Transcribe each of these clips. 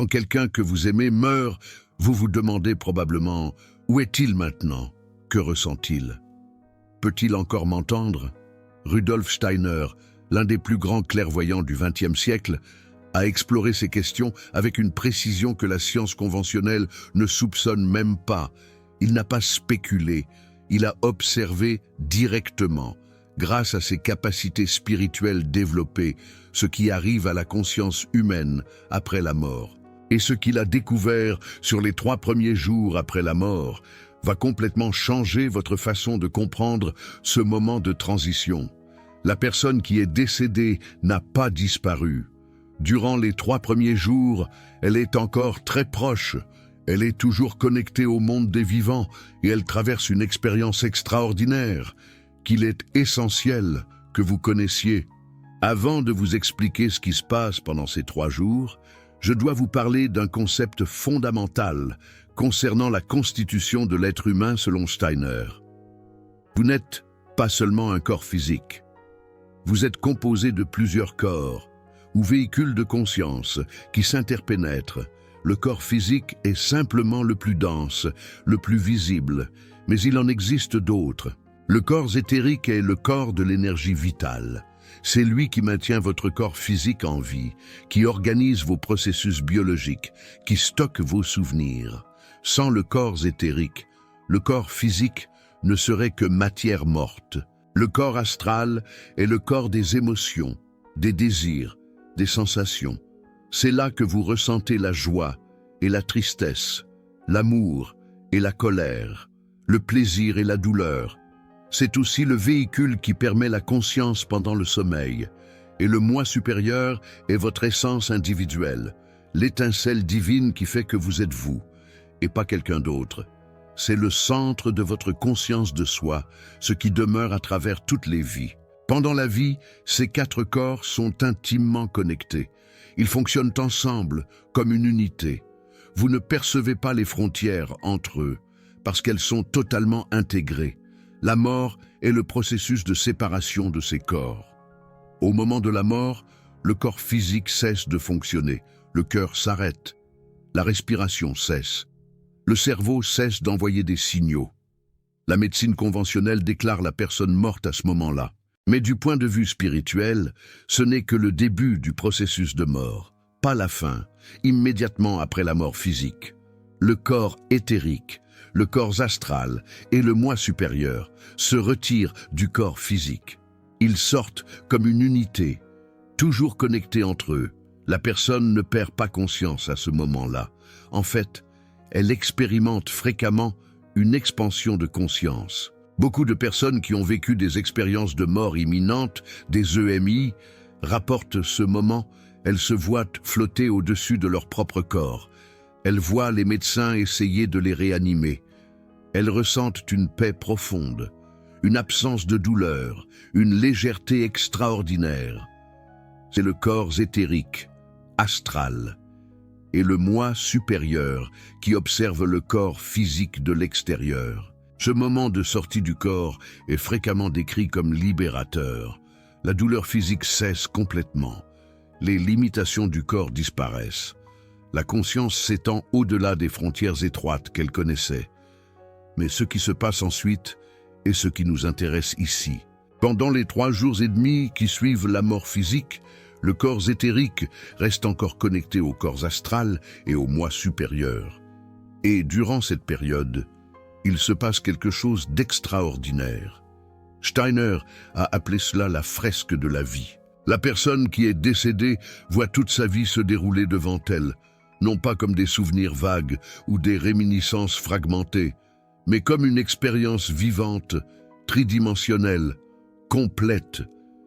Quand quelqu'un que vous aimez meurt, vous vous demandez probablement « Où est-il maintenant? Que ressent-il? Peut-il encore m'entendre ?» Rudolf Steiner, l'un des plus grands clairvoyants du XXe siècle, a exploré ces questions avec une précision que la science conventionnelle ne soupçonne même pas. Il n'a pas spéculé, il a observé directement, grâce à ses capacités spirituelles développées, ce qui arrive à la conscience humaine après la mort. Et ce qu'il a découvert sur les 3 premiers jours après la mort va complètement changer votre façon de comprendre ce moment de transition. La personne qui est décédée n'a pas disparu. Durant les 3 premiers jours, elle est encore très proche. Elle est toujours connectée au monde des vivants et elle traverse une expérience extraordinaire qu'il est essentiel que vous connaissiez. Avant de vous expliquer ce qui se passe pendant ces 3 jours, je dois vous parler d'un concept fondamental concernant la constitution de l'être humain selon Steiner. Vous n'êtes pas seulement un corps physique. Vous êtes composé de plusieurs corps ou véhicules de conscience qui s'interpénètrent. Le corps physique est simplement le plus dense, le plus visible, mais il en existe d'autres. Le corps éthérique est le corps de l'énergie vitale. C'est lui qui maintient votre corps physique en vie, qui organise vos processus biologiques, qui stocke vos souvenirs. Sans le corps éthérique, le corps physique ne serait que matière morte. Le corps astral est le corps des émotions, des désirs, des sensations. C'est là que vous ressentez la joie et la tristesse, l'amour et la colère, le plaisir et la douleur. C'est aussi le véhicule qui permet la conscience pendant le sommeil. Et le moi supérieur est votre essence individuelle, l'étincelle divine qui fait que vous êtes vous, et pas quelqu'un d'autre. C'est le centre de votre conscience de soi, ce qui demeure à travers toutes les vies. Pendant la vie, ces 4 corps sont intimement connectés. Ils fonctionnent ensemble, comme une unité. Vous ne percevez pas les frontières entre eux, parce qu'elles sont totalement intégrées. La mort est le processus de séparation de ces corps. Au moment de la mort, le corps physique cesse de fonctionner, le cœur s'arrête, la respiration cesse, le cerveau cesse d'envoyer des signaux. La médecine conventionnelle déclare la personne morte à ce moment-là. Mais du point de vue spirituel, ce n'est que le début du processus de mort, pas la fin, immédiatement après la mort physique. Le corps éthérique, le corps astral et le moi supérieur se retirent du corps physique. Ils sortent comme une unité, toujours connectés entre eux. La personne ne perd pas conscience à ce moment-là. En fait, elle expérimente fréquemment une expansion de conscience. Beaucoup de personnes qui ont vécu des expériences de mort imminente, des EMI, rapportent ce moment. Elles se voient flotter au-dessus de leur propre corps. Elles voient les médecins essayer de les réanimer. Elles ressentent une paix profonde, une absence de douleur, une légèreté extraordinaire. C'est le corps éthérique, astral, et le moi supérieur qui observe le corps physique de l'extérieur. Ce moment de sortie du corps est fréquemment décrit comme libérateur. La douleur physique cesse complètement. Les limitations du corps disparaissent. La conscience s'étend au-delà des frontières étroites qu'elle connaissait. Mais ce qui se passe ensuite est ce qui nous intéresse ici. Pendant les 3 jours et demi qui suivent la mort physique, le corps éthérique reste encore connecté au corps astral et au moi supérieur. Et durant cette période, il se passe quelque chose d'extraordinaire. Steiner a appelé cela la fresque de la vie. La personne qui est décédée voit toute sa vie se dérouler devant elle, non pas comme des souvenirs vagues ou des réminiscences fragmentées, mais comme une expérience vivante, tridimensionnelle, complète.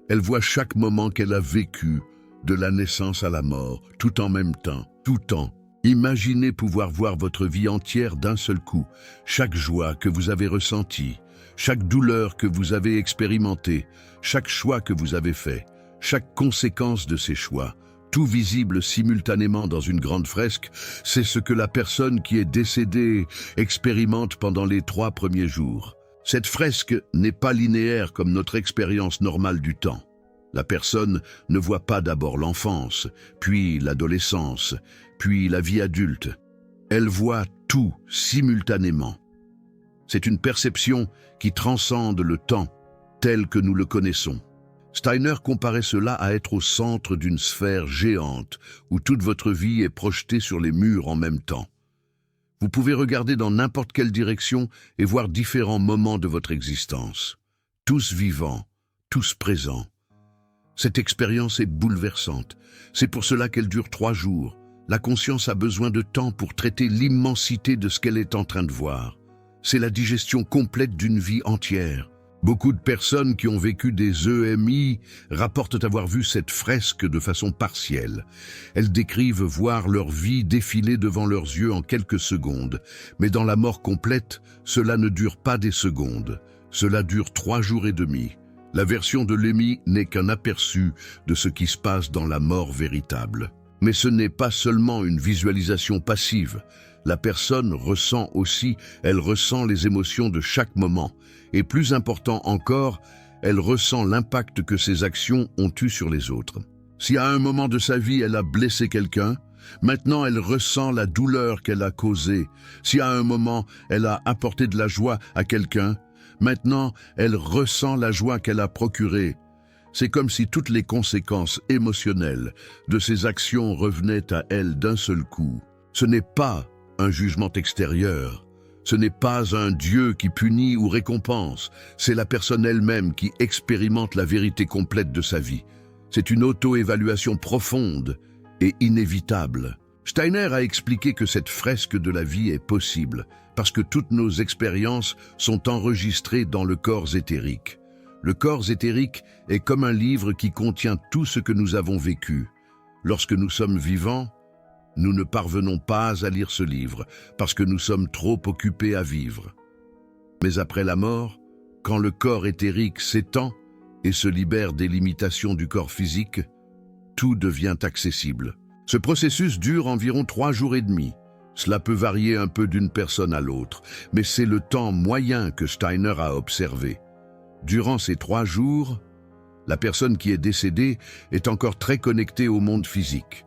Elle voit chaque moment qu'elle a vécu, de la naissance à la mort, tout en même temps, tout temps. Imaginez pouvoir voir votre vie entière d'un seul coup, chaque joie que vous avez ressentie, chaque douleur que vous avez expérimentée, chaque choix que vous avez fait, chaque conséquence de ces choix, tout visible simultanément dans une grande fresque, c'est ce que la personne qui est décédée expérimente pendant les 3 premiers jours. Cette fresque n'est pas linéaire comme notre expérience normale du temps. La personne ne voit pas d'abord l'enfance, puis l'adolescence, puis la vie adulte. Elle voit tout simultanément. C'est une perception qui transcende le temps tel que nous le connaissons. Steiner comparait cela à être au centre d'une sphère géante où toute votre vie est projetée sur les murs en même temps. Vous pouvez regarder dans n'importe quelle direction et voir différents moments de votre existence. Tous vivants, tous présents. Cette expérience est bouleversante. C'est pour cela qu'elle dure 3 jours. La conscience a besoin de temps pour traiter l'immensité de ce qu'elle est en train de voir. C'est la digestion complète d'une vie entière. Beaucoup de personnes qui ont vécu des EMI rapportent avoir vu cette fresque de façon partielle. Elles décrivent voir leur vie défiler devant leurs yeux en quelques secondes. Mais dans la mort complète, cela ne dure pas des secondes. Cela dure 3 jours et demi. La version de l'EMI n'est qu'un aperçu de ce qui se passe dans la mort véritable. Mais ce n'est pas seulement une visualisation passive. La personne ressent aussi, elle ressent les émotions de chaque moment. Et plus important encore, elle ressent l'impact que ses actions ont eu sur les autres. Si à un moment de sa vie elle a blessé quelqu'un, maintenant elle ressent la douleur qu'elle a causée. Si à un moment elle a apporté de la joie à quelqu'un, maintenant elle ressent la joie qu'elle a procurée. C'est comme si toutes les conséquences émotionnelles de ses actions revenaient à elle d'un seul coup. Ce n'est pas un jugement extérieur. Ce n'est pas un Dieu qui punit ou récompense, c'est la personne elle-même qui expérimente la vérité complète de sa vie. C'est une auto-évaluation profonde et inévitable. Steiner a expliqué que cette fresque de la vie est possible parce que toutes nos expériences sont enregistrées dans le corps éthérique. Le corps éthérique est comme un livre qui contient tout ce que nous avons vécu. Lorsque nous sommes vivants, nous ne parvenons pas à lire ce livre parce que nous sommes trop occupés à vivre. Mais après la mort, quand le corps éthérique s'étend et se libère des limitations du corps physique, tout devient accessible. Ce processus dure environ 3 jours et demi. Cela peut varier un peu d'une personne à l'autre, mais c'est le temps moyen que Steiner a observé. Durant ces 3 jours, la personne qui est décédée est encore très connectée au monde physique.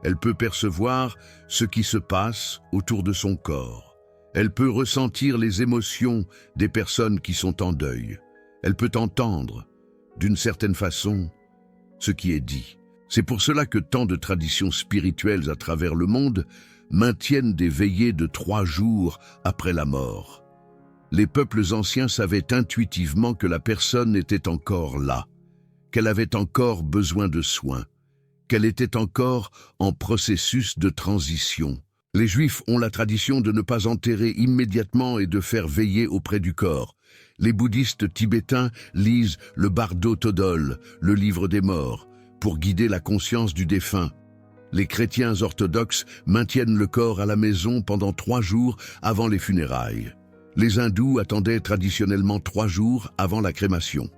Elle peut percevoir ce qui se passe autour de son corps. Elle peut ressentir les émotions des personnes qui sont en deuil. Elle peut entendre, d'une certaine façon, ce qui est dit. C'est pour cela que tant de traditions spirituelles à travers le monde maintiennent des veillées de 3 jours après la mort. Les peuples anciens savaient intuitivement que la personne était encore là, qu'elle avait encore besoin de soins, qu'elle était encore en processus de transition. Les Juifs ont la tradition de ne pas enterrer immédiatement et de faire veiller auprès du corps. Les bouddhistes tibétains lisent le Bardo Todol, le livre des morts, pour guider la conscience du défunt. Les chrétiens orthodoxes maintiennent le corps à la maison pendant 3 jours avant les funérailles. Les hindous attendaient traditionnellement 3 jours avant la crémation.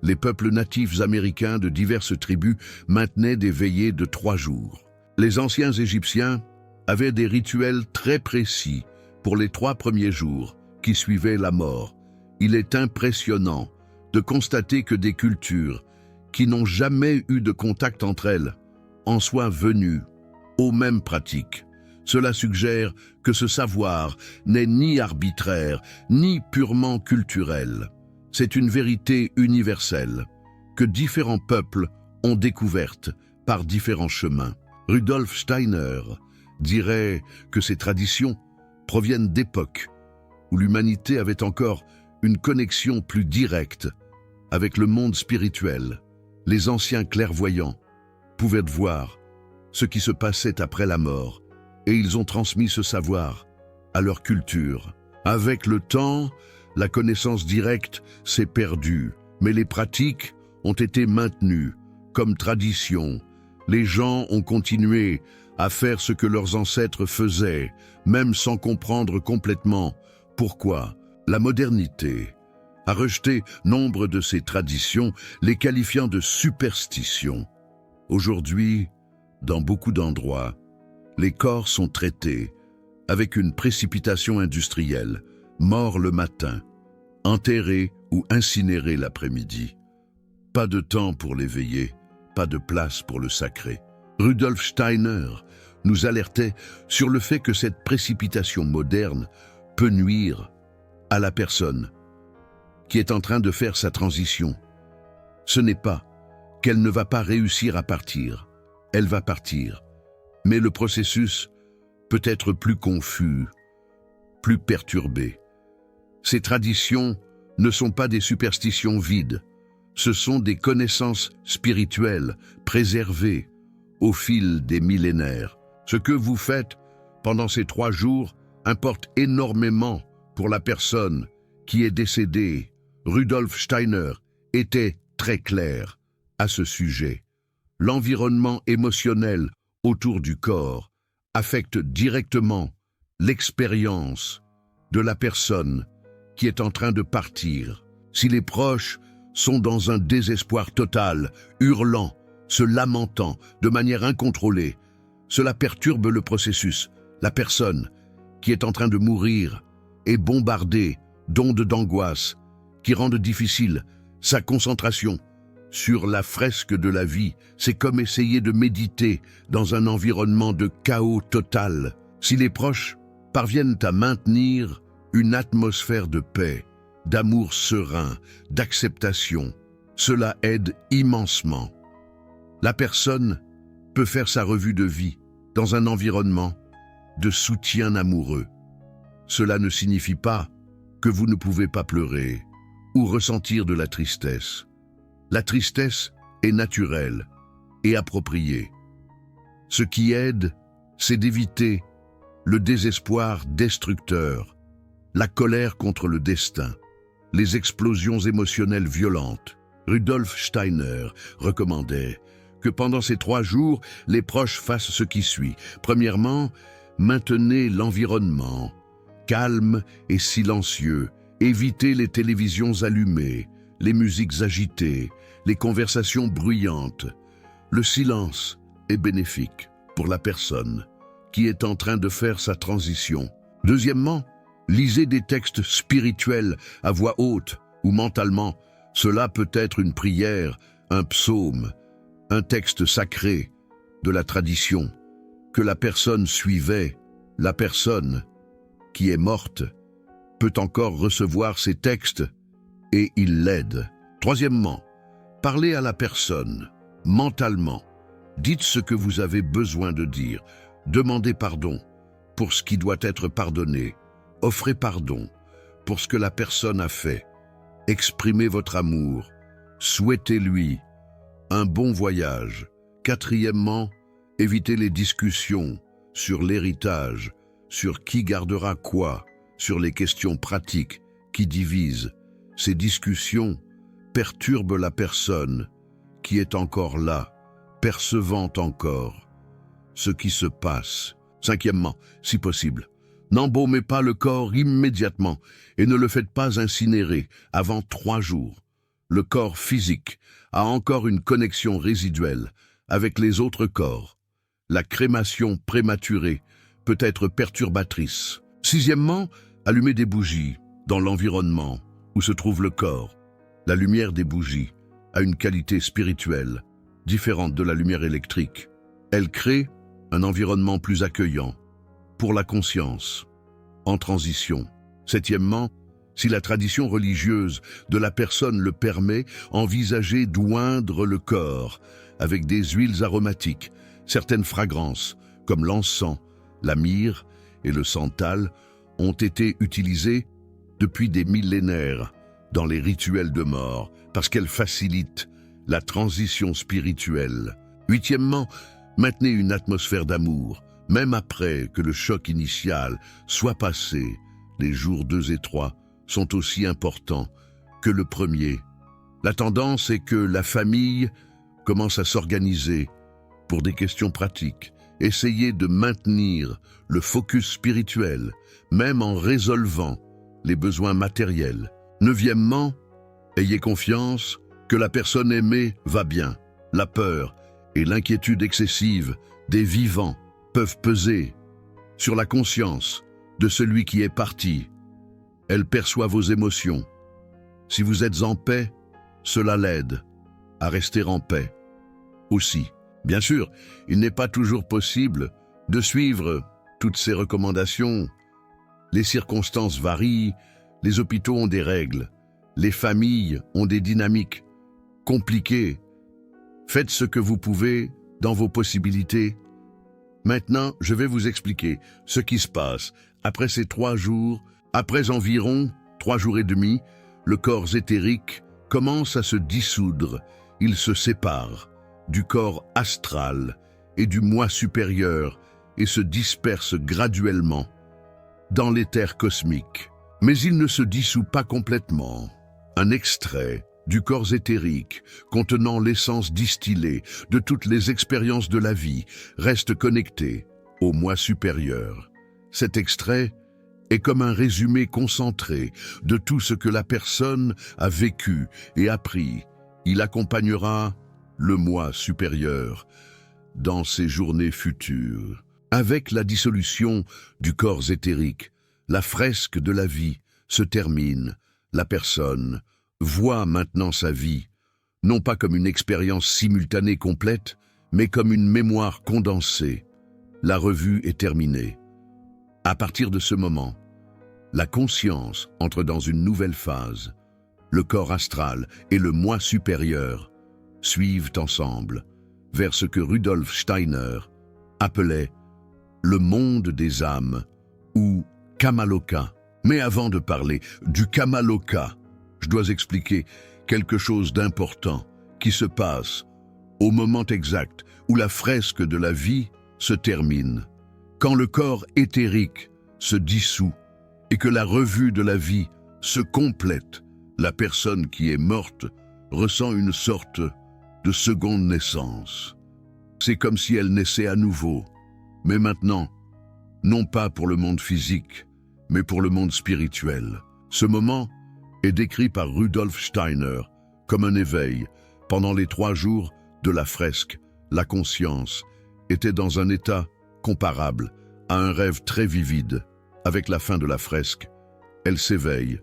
Les peuples natifs américains de diverses tribus maintenaient des veillées de 3 jours. Les anciens Égyptiens avaient des rituels très précis pour les 3 premiers jours qui suivaient la mort. Il est impressionnant de constater que des cultures qui n'ont jamais eu de contact entre elles en soient venues aux mêmes pratiques. Cela suggère que ce savoir n'est ni arbitraire, ni purement culturel. C'est une vérité universelle que différents peuples ont découverte par différents chemins. Rudolf Steiner dirait que ces traditions proviennent d'époques où l'humanité avait encore une connexion plus directe avec le monde spirituel. Les anciens clairvoyants pouvaient voir ce qui se passait après la mort et ils ont transmis ce savoir à leur culture. Avec le temps, la connaissance directe s'est perdue, mais les pratiques ont été maintenues comme tradition. Les gens ont continué à faire ce que leurs ancêtres faisaient, même sans comprendre complètement pourquoi. La modernité a rejeté nombre de ces traditions, les qualifiant de superstitions. Aujourd'hui, dans beaucoup d'endroits, les corps sont traités avec une précipitation industrielle, morts le matin, enterrés ou incinérés l'après-midi. Pas de temps pour l'éveiller, pas de place pour le sacré. Rudolf Steiner nous alertait sur le fait que cette précipitation moderne peut nuire à la personne qui est en train de faire sa transition. Ce n'est pas qu'elle ne va pas réussir à partir, elle va partir, mais le processus peut être plus confus, plus perturbé. Ces traditions ne sont pas des superstitions vides, ce sont des connaissances spirituelles préservées au fil des millénaires. Ce que vous faites pendant ces 3 jours importe énormément pour la personne qui est décédée. Rudolf Steiner était très clair à ce sujet. L'environnement émotionnel autour du corps affecte directement l'expérience de la personne qui est en train de partir. Si les proches sont dans un désespoir total, hurlant, se lamentant de manière incontrôlée, cela perturbe le processus. La personne qui est en train de mourir est bombardée d'ondes d'angoisse qui rendent difficile sa concentration sur la fresque de la vie. C'est comme essayer de méditer dans un environnement de chaos total. Si les proches parviennent à maintenir une atmosphère de paix, d'amour serein, d'acceptation, cela aide immensement. La personne peut faire sa revue de vie dans un environnement de soutien amoureux. Cela ne signifie pas que vous ne pouvez pas pleurer ou ressentir de la tristesse. La tristesse est naturelle et appropriée. Ce qui aide, c'est d'éviter le désespoir destructeur, la colère contre le destin, les explosions émotionnelles violentes. Rudolf Steiner recommandait que pendant ces 3 jours, les proches fassent ce qui suit. Premièrement, maintenez l'environnement calme et silencieux. Évitez les télévisions allumées, les musiques agitées, les conversations bruyantes. Le silence est bénéfique pour la personne qui est en train de faire sa transition. Deuxièmement, lisez des textes spirituels à voix haute ou mentalement. Cela peut être une prière, un psaume, un texte sacré de la tradition que la personne suivait. La personne qui est morte peut encore recevoir ces textes et il l'aide. Troisièmement, parlez à la personne mentalement. Dites ce que vous avez besoin de dire. Demandez pardon pour ce qui doit être pardonné. Offrez pardon pour ce que la personne a fait. Exprimez votre amour. Souhaitez-lui un bon voyage. Quatrièmement, évitez les discussions sur l'héritage, sur qui gardera quoi, sur les questions pratiques qui divisent. Ces discussions perturbent la personne qui est encore là, percevant encore ce qui se passe. Cinquièmement, si possible, n'embaumez pas le corps immédiatement et ne le faites pas incinérer avant 3 jours. Le corps physique a encore une connexion résiduelle avec les autres corps. La crémation prématurée peut être perturbatrice. Sixièmement, allumez des bougies dans l'environnement où se trouve le corps. La lumière des bougies a une qualité spirituelle différente de la lumière électrique. Elle crée un environnement plus accueillant pour la conscience en transition. Septièmement, si la tradition religieuse de la personne le permet, envisagez d'oindre le corps avec des huiles aromatiques. Certaines fragrances, comme l'encens, la myrrhe et le santal, ont été utilisées depuis des millénaires dans les rituels de mort parce qu'elles facilitent la transition spirituelle. Huitièmement, maintenez une atmosphère d'amour, même après que le choc initial soit passé. Les jours 2 et 3 sont aussi importants que le premier. La tendance est que la famille commence à s'organiser pour des questions pratiques. Essayez de maintenir le focus spirituel, même en résolvant les besoins matériels. Neuvièmement, ayez confiance que la personne aimée va bien. La peur et l'inquiétude excessive des vivants peuvent peser sur la conscience de celui qui est parti. Elle perçoit vos émotions. Si vous êtes en paix, cela l'aide. à rester en paix. Aussi, bien sûr, il n'est pas toujours possible de suivre toutes ces recommandations. Les circonstances varient, les hôpitaux ont des règles, les familles ont des dynamiques compliquées. Faites ce que vous pouvez dans vos possibilités. Maintenant, je vais vous expliquer ce qui se passe après ces 3 jours. Après environ 3 jours et demi, le corps éthérique commence à se dissoudre. Il se sépare du corps astral et du moi supérieur et se disperse graduellement dans l'éther cosmique. Mais il ne se dissout pas complètement. Un extrait du corps éthérique, contenant l'essence distillée de toutes les expériences de la vie, reste connecté au moi supérieur. Cet extrait est comme un résumé concentré de tout ce que la personne a vécu et appris. Il accompagnera le moi supérieur dans ses journées futures. Avec la dissolution du corps éthérique, la fresque de la vie se termine. La personne voit maintenant sa vie, non pas comme une expérience simultanée complète, mais comme une mémoire condensée. La revue est terminée. À partir de ce moment, la conscience entre dans une nouvelle phase. Le corps astral et le moi supérieur suivent ensemble vers ce que Rudolf Steiner appelait le monde des âmes ou Kamaloka. Mais avant de parler du Kamaloka, je dois expliquer quelque chose d'important qui se passe au moment exact où la fresque de la vie se termine. Quand le corps éthérique se dissout et que la revue de la vie se complète, la personne qui est morte ressent une sorte de seconde naissance. C'est comme si elle naissait à nouveau, mais maintenant, non pas pour le monde physique, mais pour le monde spirituel. Ce moment est décrit par Rudolf Steiner comme un éveil. Pendant les 3 jours de la fresque, la conscience était dans un état comparable à un rêve très vivide. Avec la fin de la fresque, elle s'éveille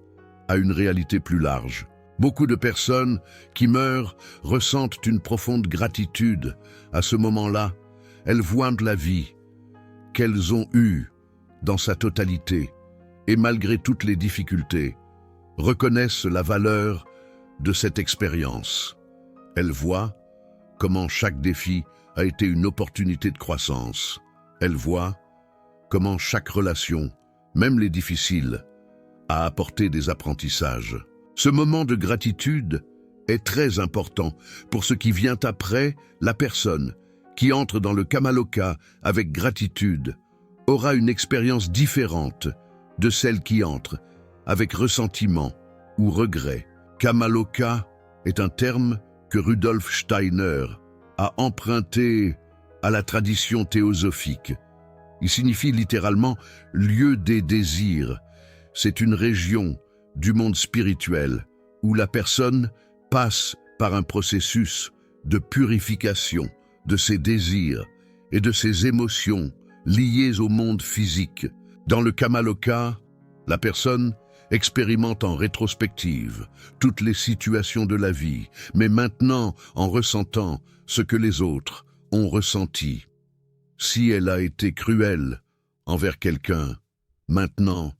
à une réalité plus large. Beaucoup de personnes qui meurent ressentent une profonde gratitude. À ce moment-là, elles voient la vie qu'elles ont eue dans sa totalité et malgré toutes les difficultés, reconnaissent la valeur de cette expérience. Elles voient comment chaque défi a été une opportunité de croissance. Elles voient comment chaque relation, même les difficiles, a apporté des apprentissages. Ce moment de gratitude est très important pour ce qui vient après. La personne qui entre dans le Kamaloka avec gratitude aura une expérience différente de celle qui entre avec ressentiment ou regret. Kamaloka est un terme que Rudolf Steiner a emprunté à la tradition théosophique. Il signifie littéralement « lieu des désirs ». C'est une région du monde spirituel où la personne passe par un processus de purification de ses désirs et de ses émotions liées au monde physique. Dans le Kamaloka, la personne expérimente en rétrospective toutes les situations de la vie, mais maintenant en ressentant ce que les autres ont ressenti. Si elle a été cruelle envers quelqu'un, maintenant,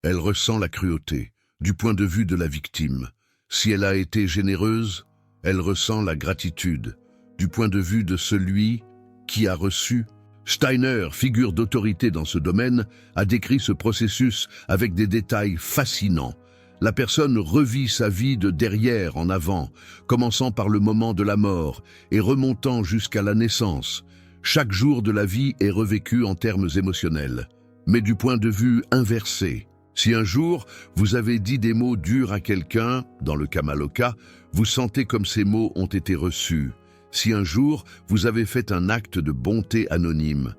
elle ressent la cruauté du point de vue de la victime. Si elle a été généreuse, elle ressent la gratitude du point de vue de celui qui a reçu. Steiner, figure d'autorité dans ce domaine, a décrit ce processus avec des détails fascinants. La personne revit sa vie de derrière en avant, commençant par le moment de la mort et remontant jusqu'à la naissance. Chaque jour de la vie est revécu en termes émotionnels, mais du point de vue inversé. Si un jour, vous avez dit des mots durs à quelqu'un, dans le Kamaloka, vous sentez comme ces mots ont été reçus. Si un jour, vous avez fait un acte de bonté anonyme,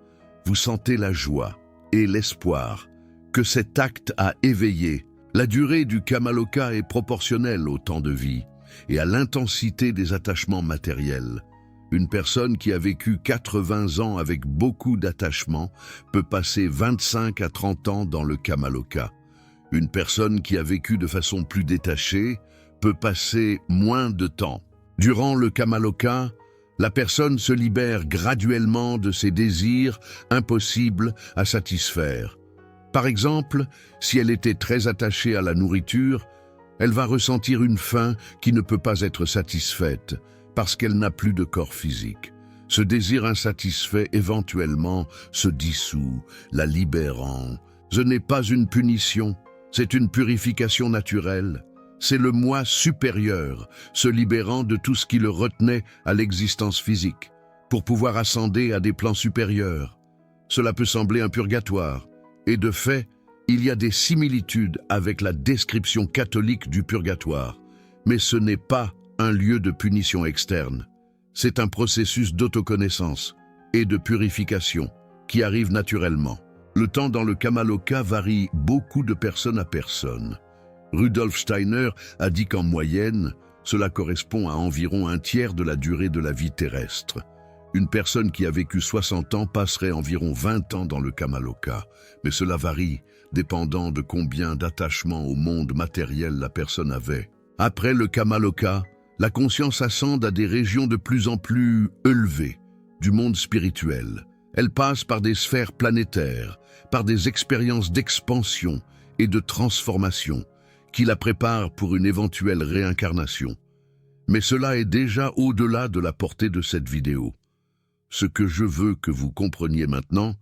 vous sentez la joie et l'espoir que cet acte a éveillé. La durée du Kamaloka est proportionnelle au temps de vie et à l'intensité des attachements matériels. Une personne qui a vécu 80 ans avec beaucoup d'attachements peut passer 25 à 30 ans dans le Kamaloka. Une personne qui a vécu de façon plus détachée peut passer moins de temps. Durant le Kamaloka, la personne se libère graduellement de ses désirs impossibles à satisfaire. Par exemple, si elle était très attachée à la nourriture, elle va ressentir une faim qui ne peut pas être satisfaite parce qu'elle n'a plus de corps physique. Ce désir insatisfait éventuellement se dissout, la libérant. Ce n'est pas une punition, c'est une purification naturelle. C'est le moi supérieur, se libérant de tout ce qui le retenait à l'existence physique, pour pouvoir ascender à des plans supérieurs. Cela peut sembler un purgatoire, et de fait, il y a des similitudes avec la description catholique du purgatoire, mais ce n'est pas un lieu de punition externe. C'est un processus d'autoconnaissance et de purification qui arrive naturellement. Le temps dans le Kamaloka varie beaucoup de personne à personne. Rudolf Steiner a dit qu'en moyenne, cela correspond à environ un tiers de la durée de la vie terrestre. Une personne qui a vécu 60 ans passerait environ 20 ans dans le Kamaloka, mais cela varie, dépendant de combien d'attachement au monde matériel la personne avait. Après le Kamaloka, la conscience ascend à des régions de plus en plus élevées du monde spirituel. Elle passe par des sphères planétaires, par des expériences d'expansion et de transformation qui la préparent pour une éventuelle réincarnation. Mais cela est déjà au-delà de la portée de cette vidéo. Ce que je veux que vous compreniez maintenant,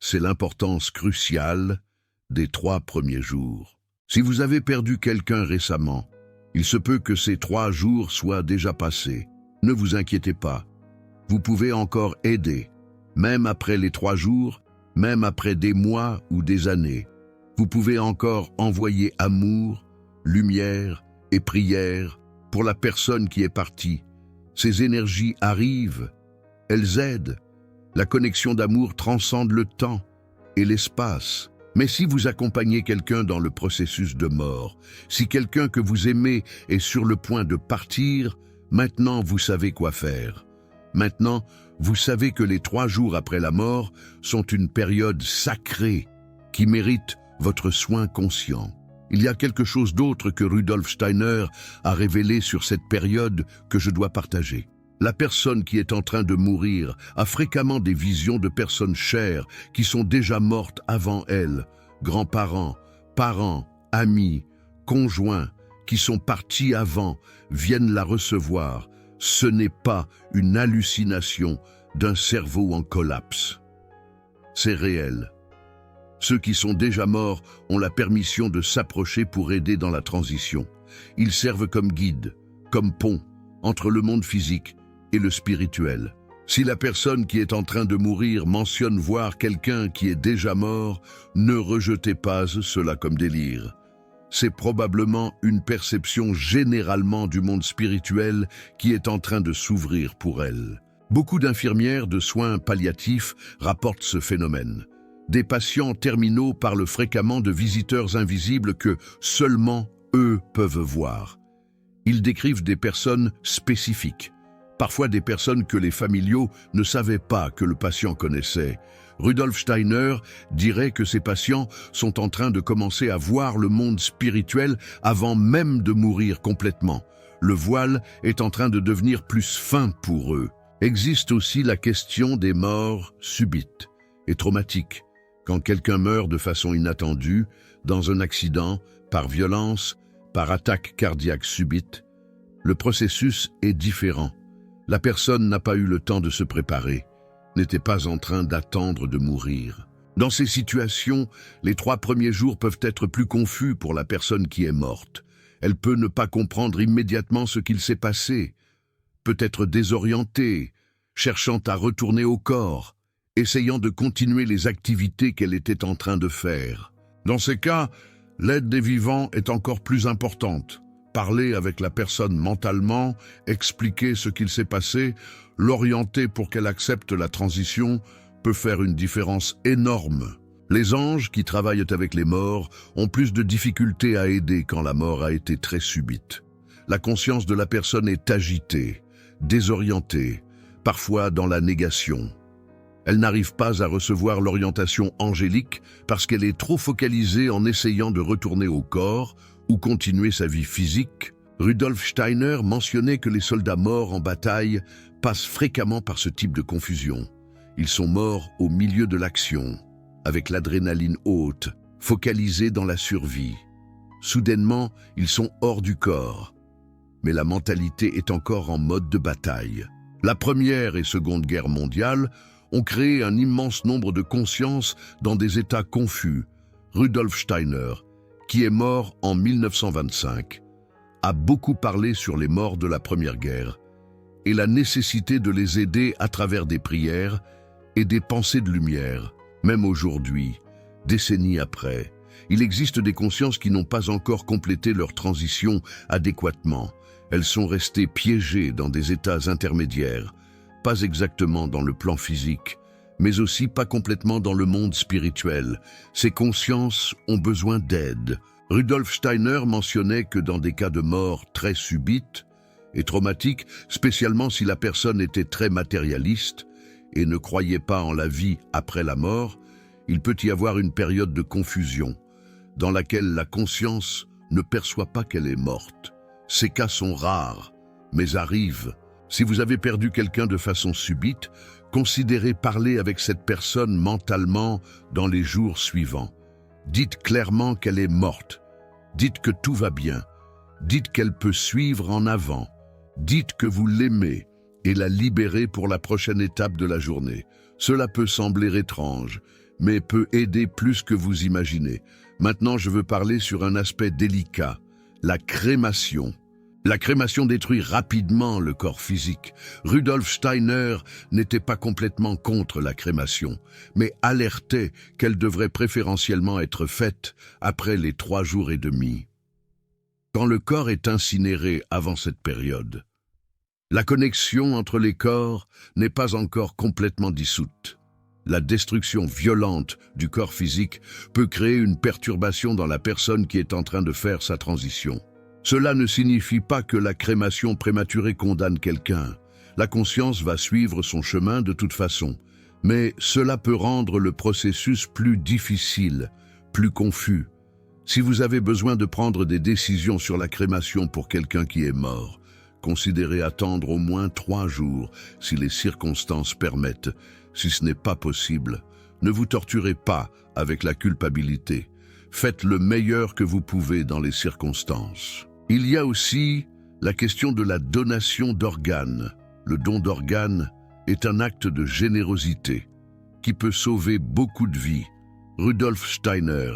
c'est l'importance cruciale des 3 premiers jours. Si vous avez perdu quelqu'un récemment, il se peut que ces 3 jours soient déjà passés. Ne vous inquiétez pas. Vous pouvez encore aider, même après les 3 jours, même après des mois ou des années. Vous pouvez encore envoyer amour, lumière et prière pour la personne qui est partie. Ces énergies arrivent, elles aident. La connexion d'amour transcende le temps et l'espace. Mais si vous accompagnez quelqu'un dans le processus de mort, si quelqu'un que vous aimez est sur le point de partir, maintenant vous savez quoi faire. Maintenant, vous savez que les 3 jours après la mort sont une période sacrée qui mérite votre soin conscient. Il y a quelque chose d'autre que Rudolf Steiner a révélé sur cette période que je dois partager. La personne qui est en train de mourir a fréquemment des visions de personnes chères qui sont déjà mortes avant elle, grands-parents, parents, amis, conjoints, qui sont partis avant, viennent la recevoir. Ce n'est pas une hallucination d'un cerveau en collapse. C'est réel. Ceux qui sont déjà morts ont la permission de s'approcher pour aider dans la transition. Ils servent comme guide, comme pont, entre le monde physique et le spirituel. Si la personne qui est en train de mourir mentionne voir quelqu'un qui est déjà mort, ne rejetez pas cela comme délire. C'est probablement une perception généralement du monde spirituel qui est en train de s'ouvrir pour elle. Beaucoup d'infirmières de soins palliatifs rapportent ce phénomène. Des patients terminaux parlent fréquemment de visiteurs invisibles que seulement eux peuvent voir. Ils décrivent des personnes spécifiques, parfois des personnes que les familiaux ne savaient pas que le patient connaissait. Rudolf Steiner dirait que ces patients sont en train de commencer à voir le monde spirituel avant même de mourir complètement. Le voile est en train de devenir plus fin pour eux. Existe aussi la question des morts subites et traumatiques. Quand quelqu'un meurt de façon inattendue, dans un accident, par violence, par attaque cardiaque subite, le processus est différent. La personne n'a pas eu le temps de se préparer, n'était pas en train d'attendre de mourir. Dans ces situations, les 3 premiers jours peuvent être plus confus pour la personne qui est morte. Elle peut ne pas comprendre immédiatement ce qu'il s'est passé, peut être désorientée, cherchant à retourner au corps, essayant de continuer les activités qu'elle était en train de faire. Dans ces cas, l'aide des vivants est encore plus importante. Parler avec la personne mentalement, expliquer ce qu'il s'est passé, l'orienter pour qu'elle accepte la transition peut faire une différence énorme. Les anges qui travaillent avec les morts ont plus de difficultés à aider quand la mort a été très subite. La conscience de la personne est agitée, désorientée, parfois dans la négation. Elle n'arrive pas à recevoir l'orientation angélique parce qu'elle est trop focalisée en essayant de retourner au corps ou continuer sa vie physique. Rudolf Steiner mentionnait que les soldats morts en bataille passent fréquemment par ce type de confusion. Ils sont morts au milieu de l'action, avec l'adrénaline haute, focalisés dans la survie. Soudainement, ils sont hors du corps. Mais la mentalité est encore en mode de bataille. La Première et Seconde Guerre mondiale ont créé un immense nombre de consciences dans des états confus. Rudolf Steiner, qui est mort en 1925, a beaucoup parlé sur les morts de la Première Guerre et la nécessité de les aider à travers des prières et des pensées de lumière. Même aujourd'hui, décennies après, il existe des consciences qui n'ont pas encore complété leur transition adéquatement. Elles sont restées piégées dans des états intermédiaires, pas exactement dans le plan physique, mais aussi pas complètement dans le monde spirituel. Ces consciences ont besoin d'aide. Rudolf Steiner mentionnait que dans des cas de mort très subites et traumatiques, spécialement si la personne était très matérialiste et ne croyait pas en la vie après la mort, il peut y avoir une période de confusion dans laquelle la conscience ne perçoit pas qu'elle est morte. Ces cas sont rares, mais arrivent. Si vous avez perdu quelqu'un de façon subite, considérez parler avec cette personne mentalement dans les jours suivants. Dites clairement qu'elle est morte. Dites que tout va bien. Dites qu'elle peut suivre en avant. Dites que vous l'aimez et la libérer pour la prochaine étape de la journée. Cela peut sembler étrange, mais peut aider plus que vous imaginez. Maintenant, je veux parler sur un aspect délicat, la crémation. La crémation détruit rapidement le corps physique. Rudolf Steiner n'était pas complètement contre la crémation, mais alertait qu'elle devrait préférentiellement être faite après les 3 jours et demi. Quand le corps est incinéré avant cette période, la connexion entre les corps n'est pas encore complètement dissoute. La destruction violente du corps physique peut créer une perturbation dans la personne qui est en train de faire sa transition. Cela ne signifie pas que la crémation prématurée condamne quelqu'un. La conscience va suivre son chemin de toute façon, mais cela peut rendre le processus plus difficile, plus confus. Si vous avez besoin de prendre des décisions sur la crémation pour quelqu'un qui est mort, considérez attendre au moins 3 jours si les circonstances permettent. Si ce n'est pas possible, ne vous torturez pas avec la culpabilité. Faites le meilleur que vous pouvez dans les circonstances. Il y a aussi la question de la donation d'organes. Le don d'organes est un acte de générosité qui peut sauver beaucoup de vies. Rudolf Steiner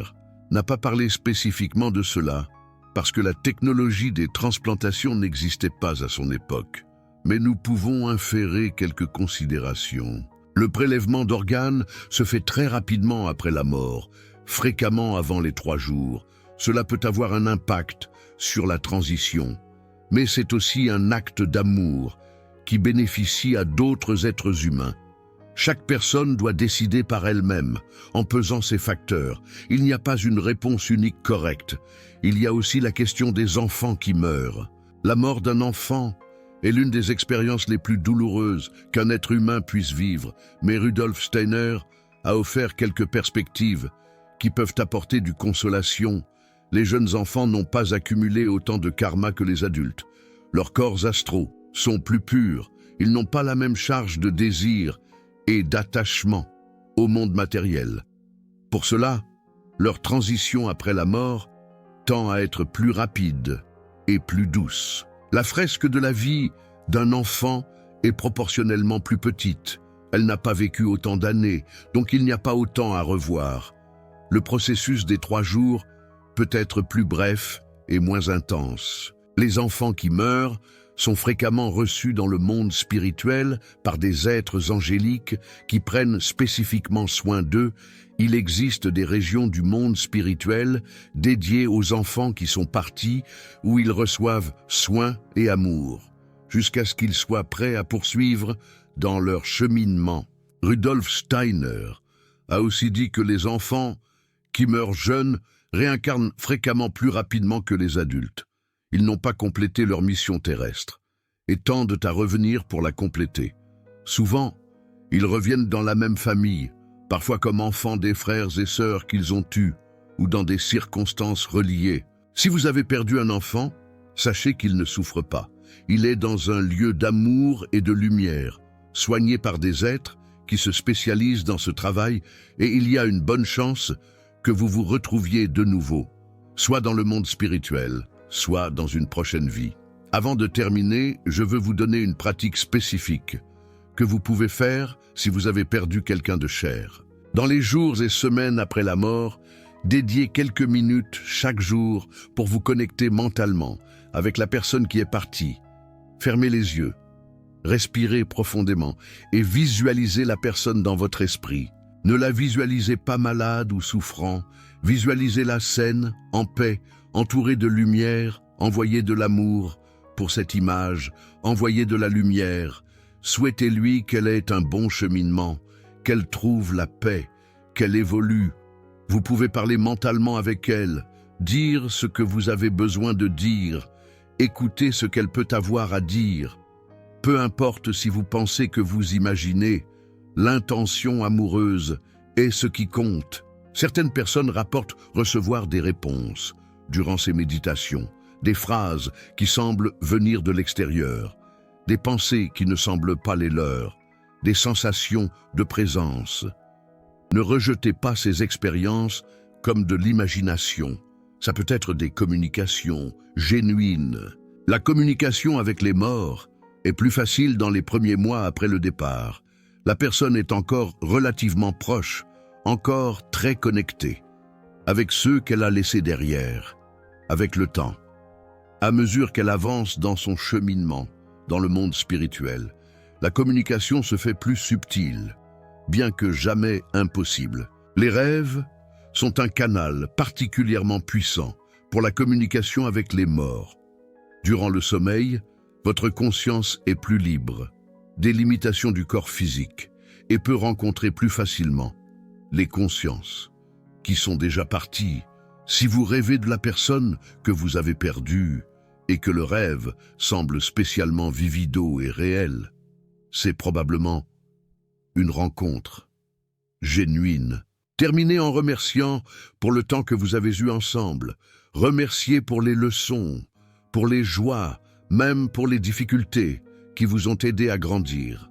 n'a pas parlé spécifiquement de cela parce que la technologie des transplantations n'existait pas à son époque. Mais nous pouvons inférer quelques considérations. Le prélèvement d'organes se fait très rapidement après la mort, fréquemment avant les 3 jours. Cela peut avoir un impact sur la transition, mais c'est aussi un acte d'amour qui bénéficie à d'autres êtres humains. Chaque personne doit décider par elle-même, en pesant ses facteurs. Il n'y a pas une réponse unique correcte. Il y a aussi la question des enfants qui meurent. La mort d'un enfant est l'une des expériences les plus douloureuses qu'un être humain puisse vivre, mais Rudolf Steiner a offert quelques perspectives qui peuvent apporter du consolation. Les jeunes enfants n'ont pas accumulé autant de karma que les adultes. Leurs corps astraux sont plus purs, ils n'ont pas la même charge de désir et d'attachement au monde matériel. Pour cela, leur transition après la mort tend à être plus rapide et plus douce. La fresque de la vie d'un enfant est proportionnellement plus petite. Elle n'a pas vécu autant d'années, donc il n'y a pas autant à revoir. Le processus des 3 jours peut être plus bref et moins intense. Les enfants qui meurent sont fréquemment reçus dans le monde spirituel par des êtres angéliques qui prennent spécifiquement soin d'eux. Il existe des régions du monde spirituel dédiées aux enfants qui sont partis, où ils reçoivent soin et amour, jusqu'à ce qu'ils soient prêts à poursuivre dans leur cheminement. Rudolf Steiner a aussi dit que les enfants qui meurent jeunes réincarnent fréquemment plus rapidement que les adultes. Ils n'ont pas complété leur mission terrestre et tendent à revenir pour la compléter. Souvent, ils reviennent dans la même famille, parfois comme enfants des frères et sœurs qu'ils ont eus ou dans des circonstances reliées. Si vous avez perdu un enfant, Sachez qu'il ne souffre pas. Il est dans un lieu d'amour et de lumière, soigné par des êtres qui se spécialisent dans ce travail, et il y a une bonne chance que vous vous retrouviez de nouveau, soit dans le monde spirituel, soit dans une prochaine vie. Avant de terminer, je veux vous donner une pratique spécifique que vous pouvez faire si vous avez perdu quelqu'un de cher. Dans les jours et semaines après la mort, dédiez quelques minutes chaque jour pour vous connecter mentalement avec la personne qui est partie. Fermez les yeux, respirez profondément et visualisez la personne dans votre esprit. Ne la visualisez pas malade ou souffrant, visualisez-la saine, en paix, entourée de lumière, envoyez de l'amour pour cette image, envoyez de la lumière, souhaitez-lui qu'elle ait un bon cheminement, qu'elle trouve la paix, qu'elle évolue. Vous pouvez parler mentalement avec elle, dire ce que vous avez besoin de dire, écouter ce qu'elle peut avoir à dire. Peu importe si vous pensez que vous imaginez, l'intention amoureuse est ce qui compte. Certaines personnes rapportent recevoir des réponses durant ces méditations, des phrases qui semblent venir de l'extérieur, des pensées qui ne semblent pas les leurs, des sensations de présence. Ne rejetez pas ces expériences comme de l'imagination. Ça peut être des communications genuines. La communication avec les morts est plus facile dans les premiers mois après le départ. La personne est encore relativement proche, encore très connectée, avec ceux qu'elle a laissés derrière, avec le temps. À mesure qu'elle avance dans son cheminement, dans le monde spirituel, la communication se fait plus subtile, bien que jamais impossible. Les rêves sont un canal particulièrement puissant pour la communication avec les morts. Durant le sommeil, votre conscience est plus libre des limitations du corps physique et peut rencontrer plus facilement les consciences qui sont déjà parties. Si vous rêvez de la personne que vous avez perdue et que le rêve semble spécialement vivido et réel, c'est probablement une rencontre genuine. Terminez en remerciant pour le temps que vous avez eu ensemble. Remerciez pour les leçons, pour les joies, même pour les difficultés qui vous ont aidé à grandir.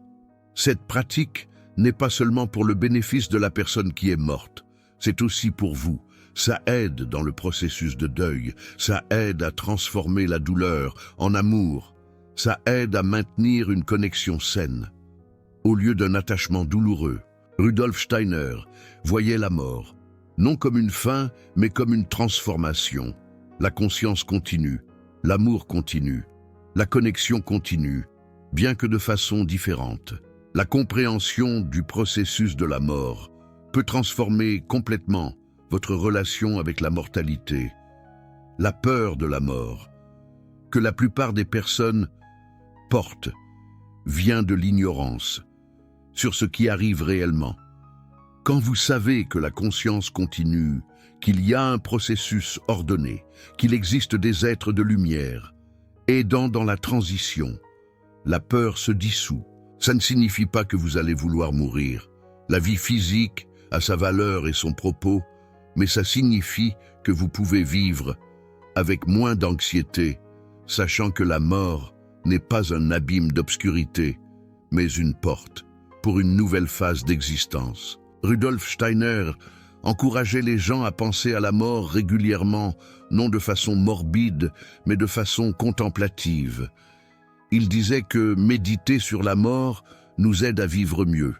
Cette pratique n'est pas seulement pour le bénéfice de la personne qui est morte, c'est aussi pour vous. Ça aide dans le processus de deuil, ça aide à transformer la douleur en amour, ça aide à maintenir une connexion saine. Au lieu d'un attachement douloureux, Rudolf Steiner voyait la mort, non comme une fin, mais comme une transformation. La conscience continue, l'amour continue, la connexion continue, bien que de façon différente. La compréhension du processus de la mort peut transformer complètement votre relation avec la mortalité. La peur de la mort, que la plupart des personnes portent, vient de l'ignorance sur ce qui arrive réellement. Quand vous savez que la conscience continue, qu'il y a un processus ordonné, qu'il existe des êtres de lumière, aidant dans la transition, la peur se dissout. Ça ne signifie pas que vous allez vouloir mourir. La vie physique a sa valeur et son propos, mais ça signifie que vous pouvez vivre avec moins d'anxiété, sachant que la mort n'est pas un abîme d'obscurité, mais une porte pour une nouvelle phase d'existence. Rudolf Steiner encourageait les gens à penser à la mort régulièrement, non de façon morbide, mais de façon contemplative. Il disait que méditer sur la mort nous aide à vivre mieux.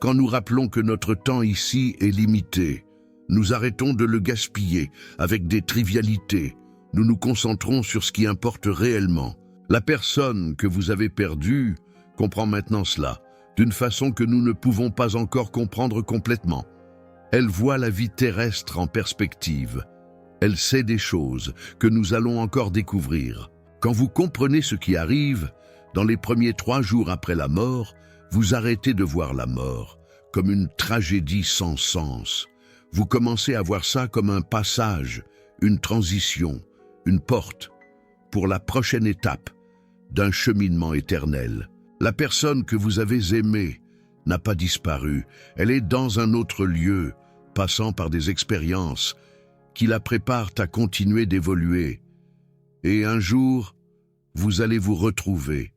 Quand nous rappelons que notre temps ici est limité, nous arrêtons de le gaspiller avec des trivialités. Nous nous concentrons sur ce qui importe réellement. La personne que vous avez perdue comprend maintenant cela, d'une façon que nous ne pouvons pas encore comprendre complètement. Elle voit la vie terrestre en perspective. Elle sait des choses que nous allons encore découvrir. Quand vous comprenez ce qui arrive, dans les premiers 3 jours après la mort, vous arrêtez de voir la mort comme une tragédie sans sens. Vous commencez à voir ça comme un passage, une transition, une porte pour la prochaine étape d'un cheminement éternel. La personne que vous avez aimée n'a pas disparu. Elle est dans un autre lieu, passant par des expériences qui la préparent à continuer d'évoluer. Et un jour, vous allez vous retrouver,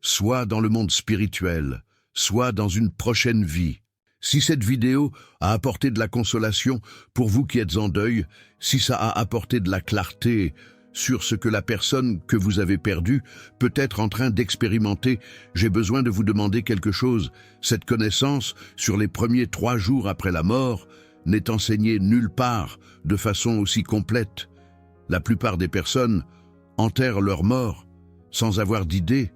soit dans le monde spirituel, soit dans une prochaine vie. Si cette vidéo a apporté de la consolation pour vous qui êtes en deuil, si ça a apporté de la clarté sur ce que la personne que vous avez perdue peut être en train d'expérimenter, j'ai besoin de vous demander quelque chose. Cette connaissance, sur les premiers 3 jours après la mort, n'est enseignée nulle part de façon aussi complète. La plupart des personnes enterrent leur mort sans avoir d'idée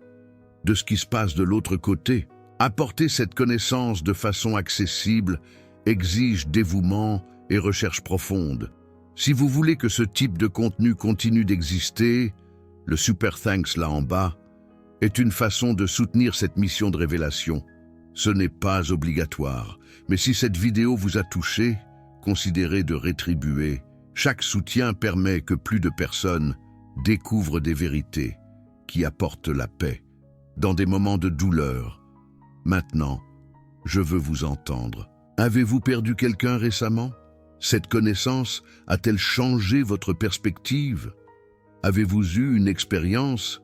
de ce qui se passe de l'autre côté. Apporter cette connaissance de façon accessible exige dévouement et recherche profonde. Si vous voulez que ce type de contenu continue d'exister, le Super Thanks là en bas est une façon de soutenir cette mission de révélation. Ce n'est pas obligatoire, mais si cette vidéo vous a touché, considérez de rétribuer. Chaque soutien permet que plus de personnes découvrent des vérités qui apportent la paix dans des moments de douleur. Maintenant, je veux vous entendre. Avez-vous perdu quelqu'un récemment? Cette connaissance a-t-elle changé votre perspective? Avez-vous eu une expérience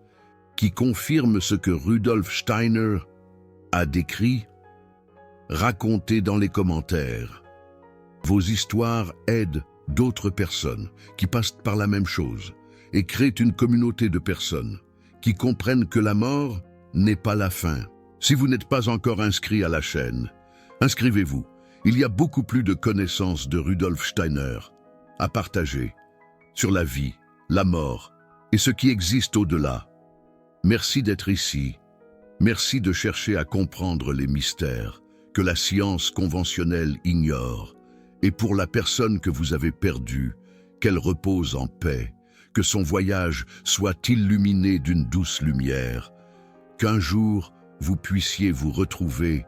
qui confirme ce que Rudolf Steiner a décrit? Racontez dans les commentaires. Vos histoires aident d'autres personnes qui passent par la même chose et créent une communauté de personnes qui comprennent que la mort n'est pas la fin. Si vous n'êtes pas encore inscrit à la chaîne, inscrivez-vous. Il y a beaucoup plus de connaissances de Rudolf Steiner à partager sur la vie, la mort et ce qui existe au-delà. Merci d'être ici. Merci de chercher à comprendre les mystères que la science conventionnelle ignore. Et pour la personne que vous avez perdue, qu'elle repose en paix, que son voyage soit illuminé d'une douce lumière, qu'un jour vous puissiez vous retrouver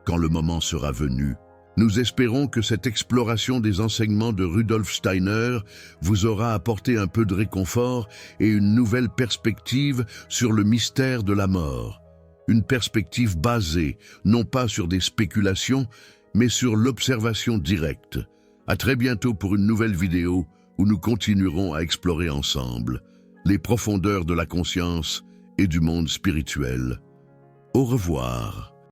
quand le moment sera venu. Nous espérons que cette exploration des enseignements de Rudolf Steiner vous aura apporté un peu de réconfort et une nouvelle perspective sur le mystère de la mort. Une perspective basée, non pas sur des spéculations, mais sur l'observation directe. À très bientôt pour une nouvelle vidéo où nous continuerons à explorer ensemble les profondeurs de la conscience et du monde spirituel. Au revoir.